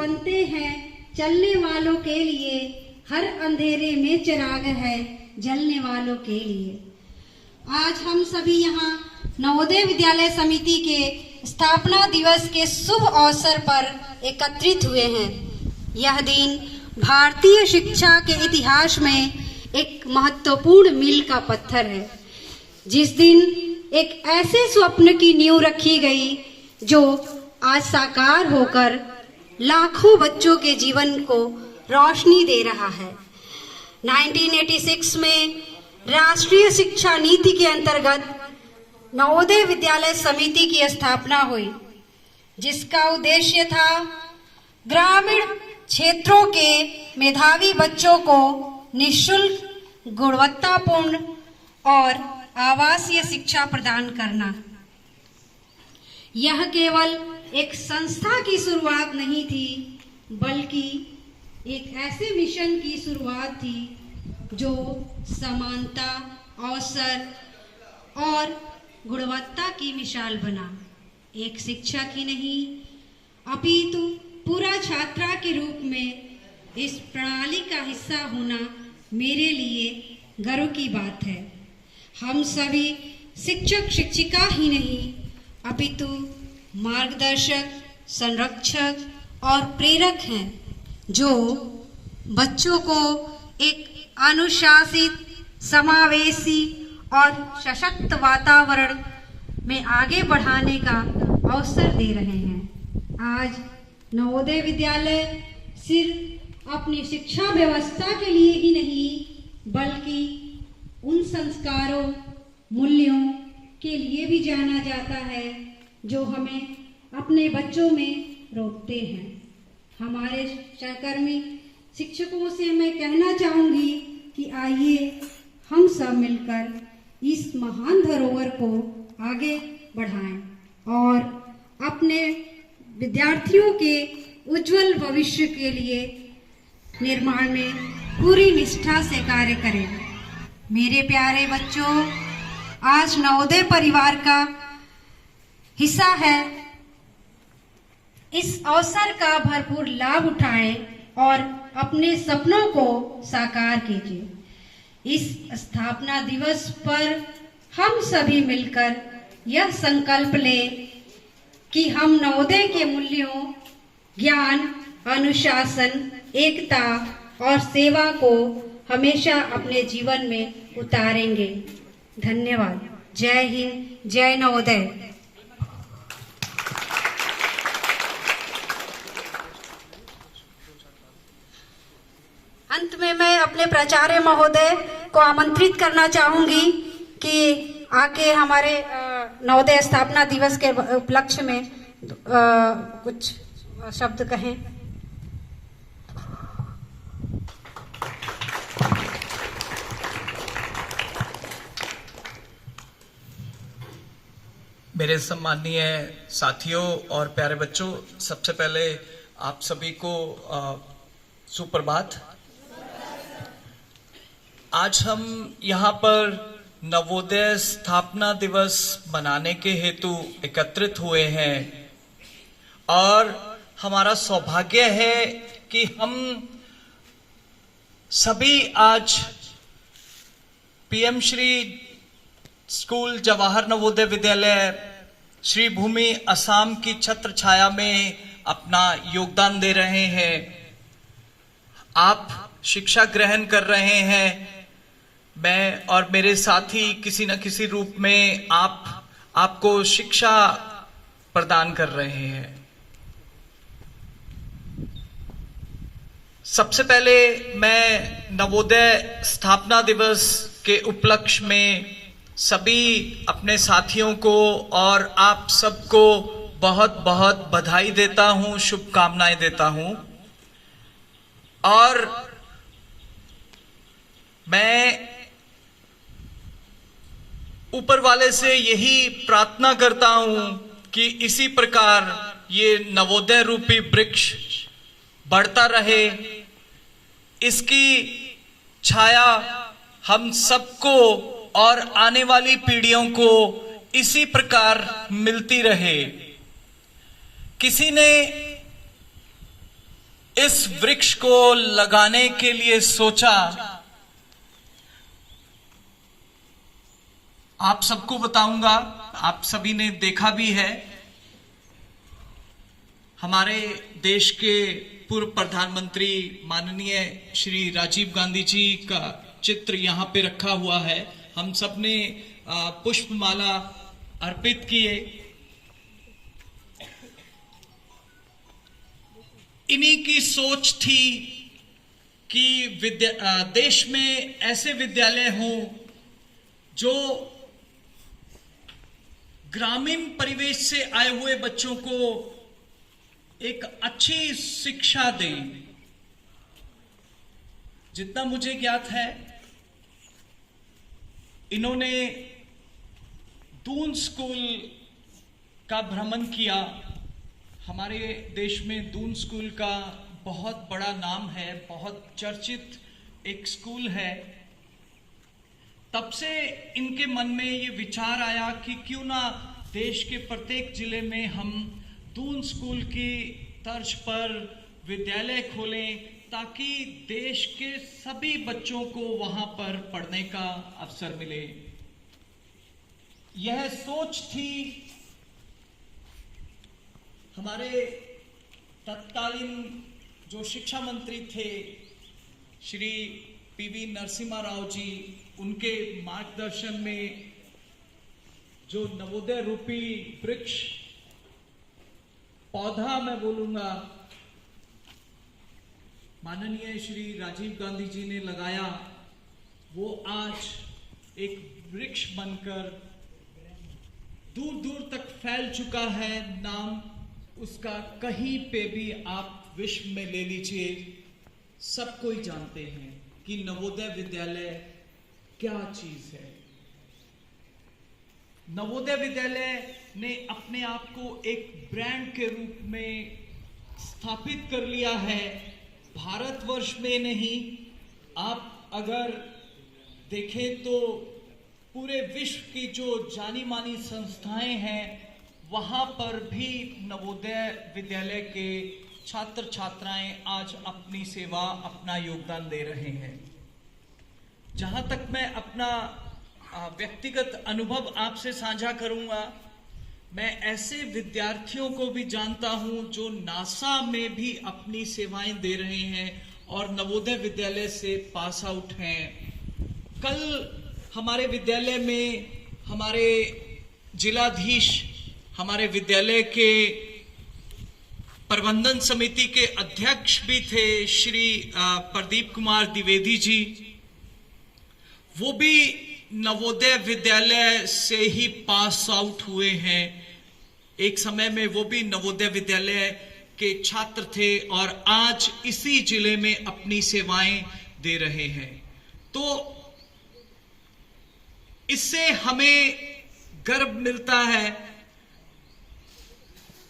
बनते हैं चलने वालों के लिए, हर अंधेरे में चिराग है जलने वालों के लिए। आज हम सभी यहाँ नवोदय विद्यालय समिति के स्थापना दिवस के शुभ अवसर पर एकत्रित हुए हैं। यह दिन भारतीय शिक्षा के इतिहास में एक महत्वपूर्ण मील का पत्थर है, जिस दिन एक ऐसे स्वप्न की नींव रखी गई जो आज साकार होकर लाखों बच्चों के जीवन को रोशनी दे रहा है। 1986 में राष्ट्रीय शिक्षा नीति के अंतर्गत नवोदय विद्यालय समिति की स्थापना हुई, जिसका उद्देश्य था ग्रामीण क्षेत्रों के मेधावी बच्चों को निःशुल्क, गुणवत्तापूर्ण और आवासीय शिक्षा प्रदान करना। यह केवल एक संस्था की शुरुआत नहीं थी, बल्कि एक ऐसे मिशन की शुरुआत थी जो समानता, अवसर और गुणवत्ता की मिसाल बना। एक शिक्षक ही नहीं, अपितु पूरा छात्रा के रूप में इस प्रणाली का हिस्सा होना मेरे लिए गर्व की बात है। हम सभी शिक्षक शिक्षिका ही नहीं, अपितु मार्गदर्शक, संरक्षक और प्रेरक हैं, जो बच्चों को एक अनुशासित, समावेशी और सशक्त वातावरण में आगे बढ़ाने का अवसर दे रहे हैं। आज नवोदय विद्यालय सिर्फ अपनी शिक्षा व्यवस्था के लिए ही नहीं, बल्कि उन संस्कारों, मूल्यों के लिए भी जाना जाता है जो हमें अपने बच्चों में रोकते हैं। हमारे सहकर्मी शिक्षकों से मैं कहना चाहूँगी कि आइए हम सब मिलकर इस महान धरोहर को आगे बढ़ाएं और अपने विद्यार्थियों के उज्जवल भविष्य के लिए निर्माण में पूरी निष्ठा से कार्य करें। मेरे प्यारे बच्चों, आज नवोदय परिवार का हिस्सा है। इस अवसर का भरपूर लाभ उठाएं और अपने सपनों को साकार कीजिए। इस स्थापना दिवस पर हम सभी मिलकर यह संकल्प लें कि हम नवोदय के मूल्यों, ज्ञान, अनुशासन, एकता और सेवा को हमेशा अपने जीवन में उतारेंगे। धन्यवाद। जय हिंद, जय नवोदय। अंत में मैं अपने प्राचार्य महोदय को आमंत्रित करना चाहूंगी कि आके हमारे नवोदय स्थापना दिवस के उपलक्ष्य में कुछ शब्द कहें। मेरे सम्मानीय साथियों और प्यारे बच्चों, सबसे पहले आप सभी को सुप्रभात। आज हम यहाँ पर नवोदय स्थापना दिवस मनाने के हेतु एकत्रित हुए हैं और हमारा सौभाग्य है कि हम सभी आज पीएम श्री स्कूल जवाहर नवोदय विद्यालय श्री भूमि असम की छत्र छाया में अपना योगदान दे रहे हैं। आप शिक्षा ग्रहण कर रहे हैं। मैं और मेरे साथी किसी न किसी रूप में आपको शिक्षा प्रदान कर रहे हैं। सबसे पहले मैं नवोदय स्थापना दिवस के उपलक्ष्य में सभी अपने साथियों को और आप सबको बहुत बहुत बधाई देता हूं, शुभकामनाएं देता हूं। और मैं ऊपर वाले से यही प्रार्थना करता हूं कि इसी प्रकार ये नवोदय रूपी वृक्ष बढ़ता रहे, इसकी छाया हम सबको और आने वाली पीढ़ियों को इसी प्रकार मिलती रहे। किसी ने इस वृक्ष को लगाने के लिए सोचा, आप सबको बताऊंगा, आप सभी ने देखा भी है। हमारे देश के पूर्व प्रधानमंत्री माननीय श्री राजीव गांधी जी का चित्र यहां पे रखा हुआ है। हम सब ने पुष्पमाला अर्पित किए। इन्हीं की सोच थी कि देश में ऐसे विद्यालय हों जो ग्रामीण परिवेश से आए हुए बच्चों को एक अच्छी शिक्षा दें। जितना मुझे ज्ञात है, इन्होंने दून स्कूल का भ्रमण किया। हमारे देश में दून स्कूल का बहुत बड़ा नाम है, बहुत चर्चित एक स्कूल है। तब से इनके मन में ये विचार आया कि क्यों ना देश के प्रत्येक जिले में हम दून स्कूल की तर्ज पर विद्यालय खोलें, ताकि देश के सभी बच्चों को वहां पर पढ़ने का अवसर मिले। यह सोच थी हमारे तत्कालीन जो शिक्षा मंत्री थे श्री पीवी नरसिम्हा राव जी, उनके मार्गदर्शन में जो नवोदय रूपी वृक्ष पौधा मैं बोलूंगा माननीय श्री राजीव गांधी जी ने लगाया, वो आज एक वृक्ष बनकर दूर दूर तक फैल चुका है। नाम उसका कहीं पे भी आप विश्व में ले लीजिए, सब कोई जानते हैं कि नवोदय विद्यालय क्या चीज है। नवोदय विद्यालय ने अपने आप को एक ब्रांड के रूप में स्थापित कर लिया है। भारतवर्ष में नहीं, आप अगर देखें तो पूरे विश्व की जो जानी मानी संस्थाएं हैं, वहां पर भी नवोदय विद्यालय के छात्र छात्राएं आज अपनी सेवा, अपना योगदान दे रहे हैं। जहां तक मैं अपना व्यक्तिगत अनुभव आपसे साझा करूंगा, मैं ऐसे विद्यार्थियों को भी जानता हूं जो नासा में भी अपनी सेवाएं दे रहे हैं और नवोदय विद्यालय से पास आउट हैं। कल हमारे विद्यालय में हमारे जिलाधीश, हमारे विद्यालय के प्रबंधन समिति के अध्यक्ष भी थे श्री प्रदीप कुमार द्विवेदी जी। वो भी नवोदय विद्यालय से ही पास आउट हुए हैं। एक समय में वो भी नवोदय विद्यालय के छात्र थे और आज इसी जिले में अपनी सेवाएं दे रहे हैं। तो इससे हमें गर्व मिलता है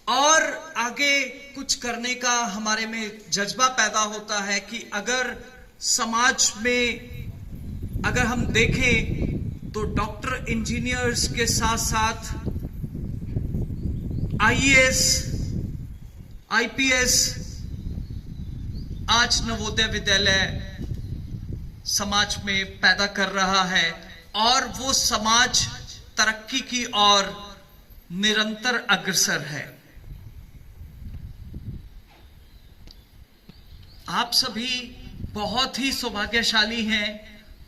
और आगे कुछ करने का हमारे में जज्बा पैदा होता है कि अगर समाज में अगर हम देखें तो डॉक्टर इंजीनियर्स के साथ साथ आईएएस, आईपीएस आज नवोदय विद्यालय समाज में पैदा कर रहा है और वो समाज तरक्की की ओर निरंतर अग्रसर है। आप सभी बहुत ही सौभाग्यशाली हैं,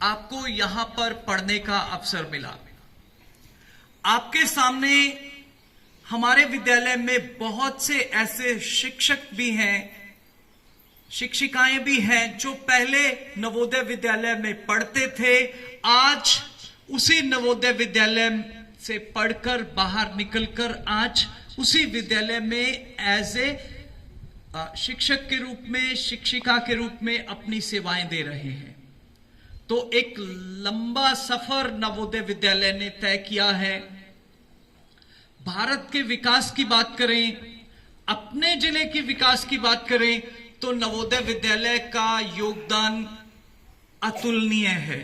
आपको यहां पर पढ़ने का अवसर मिला। आपके सामने हमारे विद्यालय में बहुत से ऐसे शिक्षक भी हैं, शिक्षिकाएं भी हैं जो पहले नवोदय विद्यालय में पढ़ते थे, आज उसी नवोदय विद्यालय से पढ़कर बाहर निकलकर आज उसी विद्यालय में एज ए शिक्षक के रूप में, शिक्षिका के रूप में अपनी सेवाएं दे रहे हैं। तो एक लंबा सफर नवोदय विद्यालय ने तय किया है। भारत के विकास की बात करें, अपने जिले के विकास की बात करें तो नवोदय विद्यालय का योगदान अतुलनीय है।